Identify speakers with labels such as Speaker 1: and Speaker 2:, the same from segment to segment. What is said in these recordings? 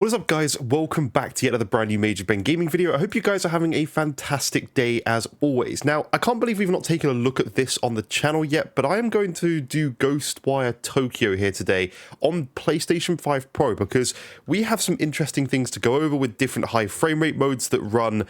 Speaker 1: What is up, guys? Welcome back to yet another brand new Major Ben Gaming video. I hope you guys are having a fantastic day as always. Now, I can't believe we've not taken a look at this on the channel yet, but I am going to do Ghostwire Tokyo here today on PlayStation 5 Pro because we have some interesting things to go over with different high frame rate modes that run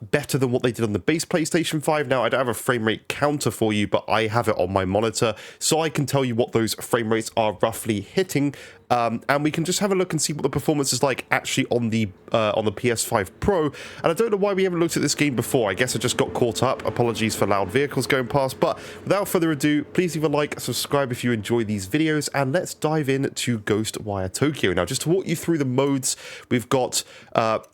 Speaker 1: better than what they did on the base PlayStation 5. Now, I don't have a frame rate counter for you, but I have it on my monitor, so I can tell you what those frame rates are roughly hitting. And we can just have a look and see what the performance is like actually on the PS5 Pro. And I don't know why we haven't looked at this game before. I guess I just got caught up. Apologies for loud vehicles going past. But without further ado, please leave a like, subscribe if you enjoy these videos, and let's dive into Ghostwire Tokyo. Now, just to walk you through the modes, we've got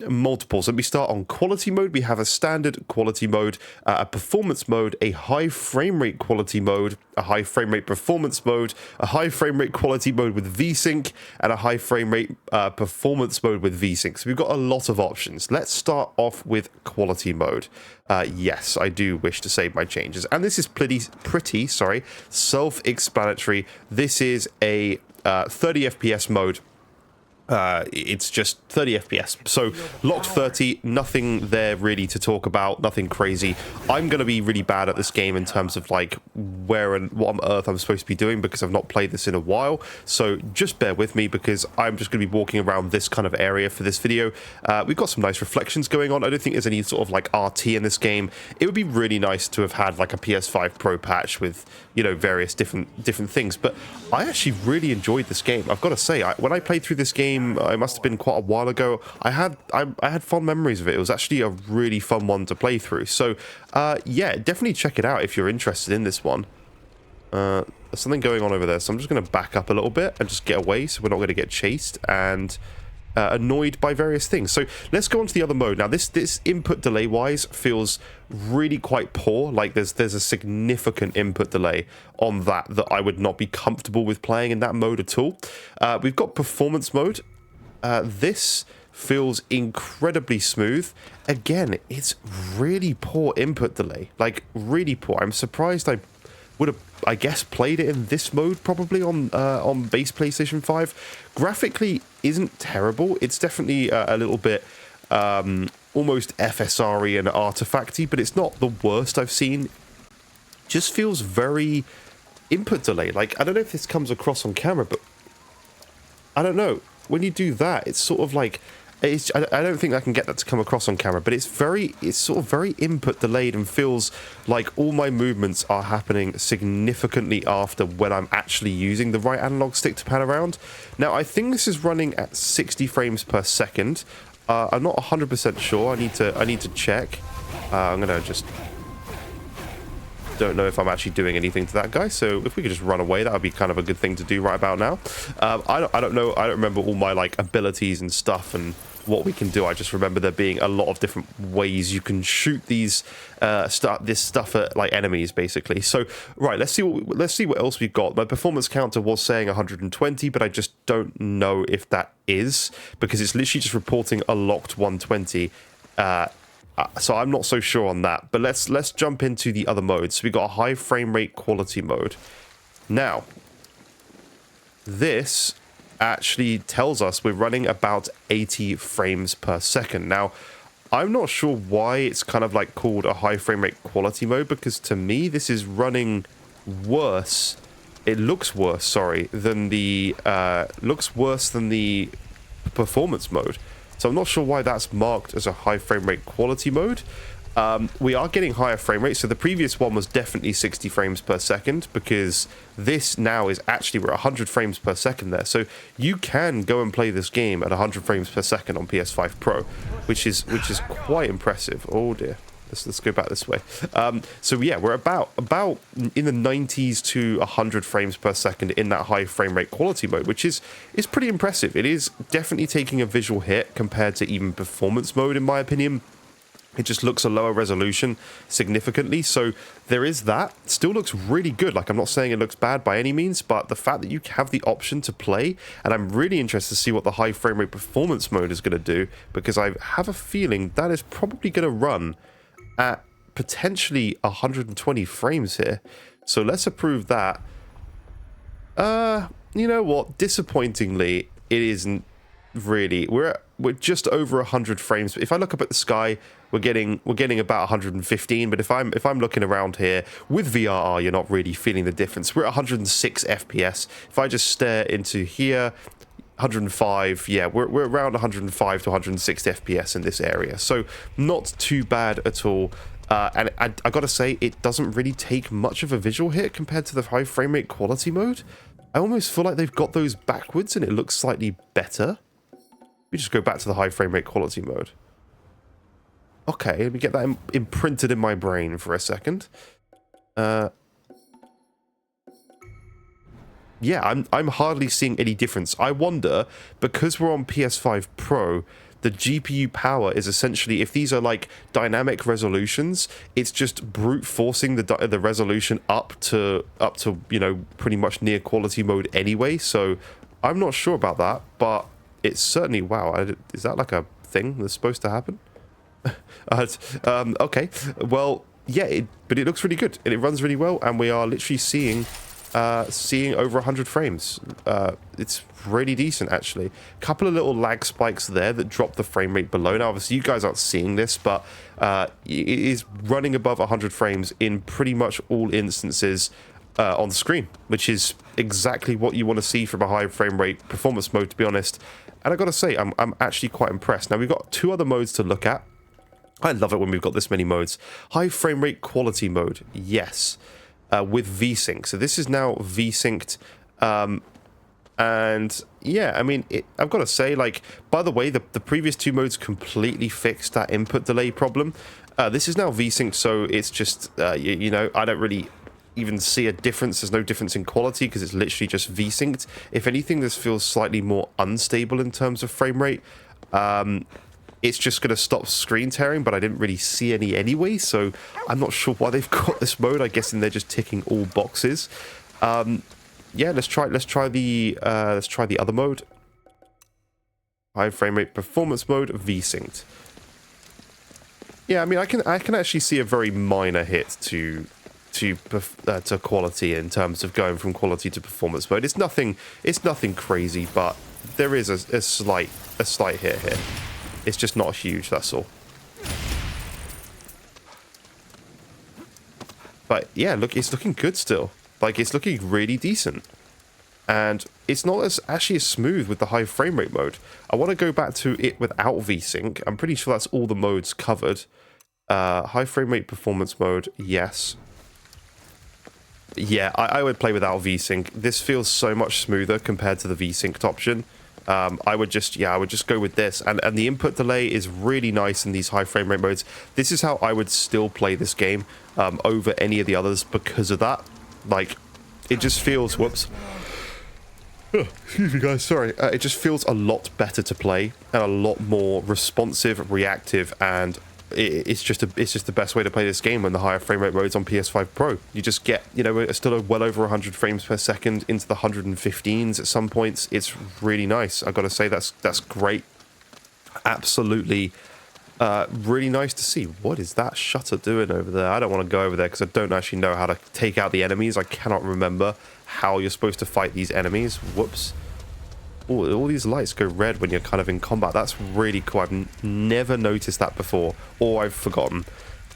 Speaker 1: multiples. Let me start on quality mode. We have a standard quality mode, a performance mode, a high frame rate quality mode, a high frame rate performance mode, a high frame rate quality mode with VSync, and a high frame rate performance mode with VSync. So we've got a lot of options. Let's start off with quality mode. Yes, I do wish to save my changes. And this is pretty self-explanatory. This is a 30 FPS mode. It's just 30 FPS, so locked 30, nothing there really to talk about, nothing crazy. I'm going to be really bad at this game in terms of like where and what on earth I'm supposed to be doing because I've not played this in a while, so just bear with me because I'm just going to be walking around this kind of area for this video. We've got some nice reflections going on. I don't think there's any sort of like RT in this game. It would be really nice to have had like a PS5 Pro patch with, you know, various different things, but I actually really enjoyed this game. I've got to say, when I played through this game, it must have been quite a while ago, I had fond memories of it. It was actually a really fun one to play through. So yeah, definitely check it out if you're interested in this one. There's something going on over there, so I'm just going to back up a little bit and just get away so we're not going to get chased and annoyed by various things. So let's go on to the other mode. Now this input delay wise feels really quite poor. Like there's a significant input delay on that I would not be comfortable with playing in that mode at all. We've got performance mode. This feels incredibly smooth. Again, it's really poor input delay, like really poor. I'm surprised I would have, I guess, played it in this mode probably on base PlayStation 5. Graphically isn't terrible. It's definitely a little bit almost FSR-y and artifacty, but it's not the worst I've seen. Just feels very input delay. Like, I don't know if this comes across on camera, but I don't know. When you do that, it's sort of like, I don't think I can get that to come across on camera, but it's sort of very input delayed and feels like all my movements are happening significantly after when I'm actually using the right analog stick to pan around. Now, I think this is running at 60 frames per second. I'm not 100% sure. I need to check. I'm gonna just don't know if I'm actually doing anything to that guy, so if we could just run away, that would be kind of a good thing to do right about now. I don't know, I don't remember all my like abilities and stuff and what we can do. I just remember there being a lot of different ways you can shoot these this stuff at like enemies basically. So right, let's see what else we've got. My performance counter was saying 120, but I just don't know if that is, because it's literally just reporting a locked 120. So I'm not so sure on that, but let's jump into the other modes. So we got a high frame rate quality mode. Now, this actually tells us we're running about 80 frames per second. Now, I'm not sure why it's kind of like called a high frame rate quality mode, because to me this is running worse. It looks worse, sorry, than the performance mode. So I'm not sure why that's marked as a high frame rate quality mode. We are getting higher frame rates. So the previous one was definitely 60 frames per second, because this now is actually, we're 100 frames per second there. So you can go and play this game at 100 frames per second on PS5 Pro, which is quite impressive. Oh dear. Let's go back this way. So yeah, we're about in the 90s to 100 frames per second in that high frame rate quality mode, which is pretty impressive. It is definitely taking a visual hit compared to even performance mode, in my opinion. It just looks a lower resolution significantly, so there is that. Still looks really good. Like, I'm not saying it looks bad by any means, but the fact that you have the option to play, and I'm really interested to see what the high frame rate performance mode is going to do, because I have a feeling that is probably going to run at potentially 120 frames here. So let's approve that. You know what? Disappointingly, it isn't really. We're just over 100 frames. If I look up at the sky, we're getting about 115. But if I'm looking around here with VRR, you're not really feeling the difference. We're at 106 FPS. If I just stare into here, 105, yeah, we're around 105 to 160 FPS in this area, so not too bad at all. And I gotta say, it doesn't really take much of a visual hit compared to the high frame rate quality mode. I almost feel like they've got those backwards and it looks slightly better. We just go back to the high frame rate quality mode. Okay, let me get that imprinted in my brain for a second. Yeah, I'm hardly seeing any difference. I wonder, because we're on PS5 Pro, the GPU power is essentially, if these are like dynamic resolutions, it's just brute forcing the resolution up to you know, pretty much near quality mode anyway. So I'm not sure about that, but it's certainly, wow. Is that like a thing that's supposed to happen? Okay, well, yeah, but it looks really good and it runs really well, and we are literally seeing over 100 frames. It's really decent, actually. A couple of little lag spikes there that drop the frame rate below. Now, obviously, you guys aren't seeing this, but it is running above 100 frames in pretty much all instances on the screen, which is exactly what you want to see from a high frame rate performance mode, to be honest. And I gotta say, I'm actually quite impressed. Now, we've got two other modes to look at. I love it when we've got this many modes. High frame rate quality mode, yes. With VSync. So this is now VSynced. And yeah, I mean, I've got to say, like, by the way, the previous two modes completely fixed that input delay problem. This is now VSynced, so it's just, you know, I don't really even see a difference. There's no difference in quality because it's literally just VSynced. If anything, this feels slightly more unstable in terms of frame rate. It's just going to stop screen tearing, but I didn't really see any anyway, so I'm not sure why they've got this mode. I guess they're just ticking all boxes. Yeah, let's try the other mode. High frame rate performance mode, VSynced. Yeah, I mean, I can actually see a very minor hit to quality in terms of going from quality to performance mode. It's nothing crazy, but there is a slight hit here. It's just not huge, that's all. But yeah, look, it's looking good still. Like, it's looking really decent. And it's not actually as smooth with the high frame rate mode. I want to go back to it without VSync. I'm pretty sure that's all the modes covered. High frame rate performance mode, yes. Yeah, I would play without VSync. This feels so much smoother compared to the VSynced option. I would just go with this, and the input delay is really nice in these high frame rate modes. This is how I would still play this game over any of the others because of that. Like, it just feels, whoops, excuse me guys, sorry, it just feels a lot better to play and a lot more responsive, reactive, and it's just the best way to play this game when the higher frame rate mode's on PS5 Pro. You just get, you know, still well over 100 frames per second into the 115s at some points. It's really nice. I've got to say that's great. Absolutely, really nice to see. What is that shutter doing over there? I don't want to go over there because I don't actually know how to take out the enemies. I cannot remember how you're supposed to fight these enemies. Whoops. Ooh, all these lights go red when you're kind of in combat. That's really cool. I've never noticed that before, or I've forgotten.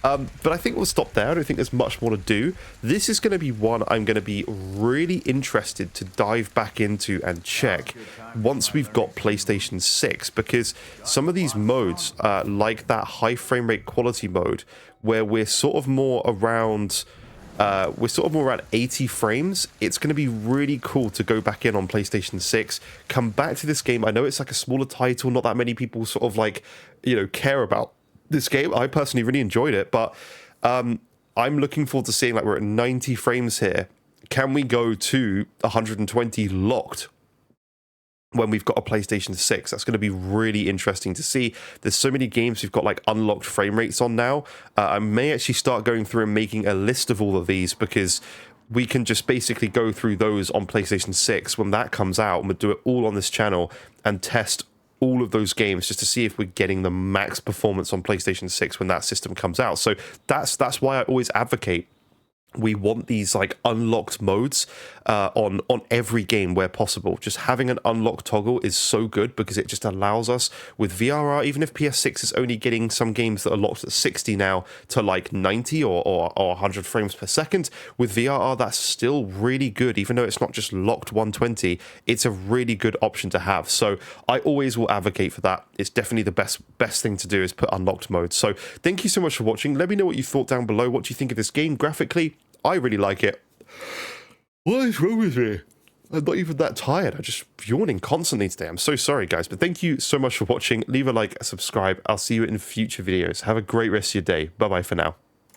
Speaker 1: But I think we'll stop there. I don't think there's much more to do. This is going to be one I'm going to be really interested to dive back into and check once we've got PlayStation 6, because some of these modes, like that high frame rate quality mode, where we're sort of more around 80 frames, it's going to be really cool to go back in on PlayStation 6, come back to this game. I know it's like a smaller title, not that many people sort of like, you know, care about this game. I personally really enjoyed it, but I'm looking forward to seeing, like, we're at 90 frames here. Can we go to 120 locked when we've got a PlayStation 6? That's going to be really interesting to see. There's so many games we've got like unlocked frame rates on now. I may actually start going through and making a list of all of these, because we can just basically go through those on PlayStation 6 when that comes out, and we'll do it all on this channel and test all of those games just to see if we're getting the max performance on PlayStation 6 when that system comes out. So that's why I always advocate we want these like unlocked modes on every game where possible. Just having an unlocked toggle is so good because it just allows us with VRR, even if PS6 is only getting some games that are locked at 60 now to like 90 or 100 frames per second, with VRR that's still really good. Even though it's not just locked 120, it's a really good option to have. So I always will advocate for that. It's definitely the best thing to do is put unlocked modes. So thank you so much for watching. Let me know what you thought down below. What do you think of this game graphically? I really like it. What is wrong with me? I'm not even that tired. I'm just yawning constantly today. I'm so sorry, guys. But thank you so much for watching. Leave a like, subscribe. I'll see you in future videos. Have a great rest of your day. Bye-bye for now.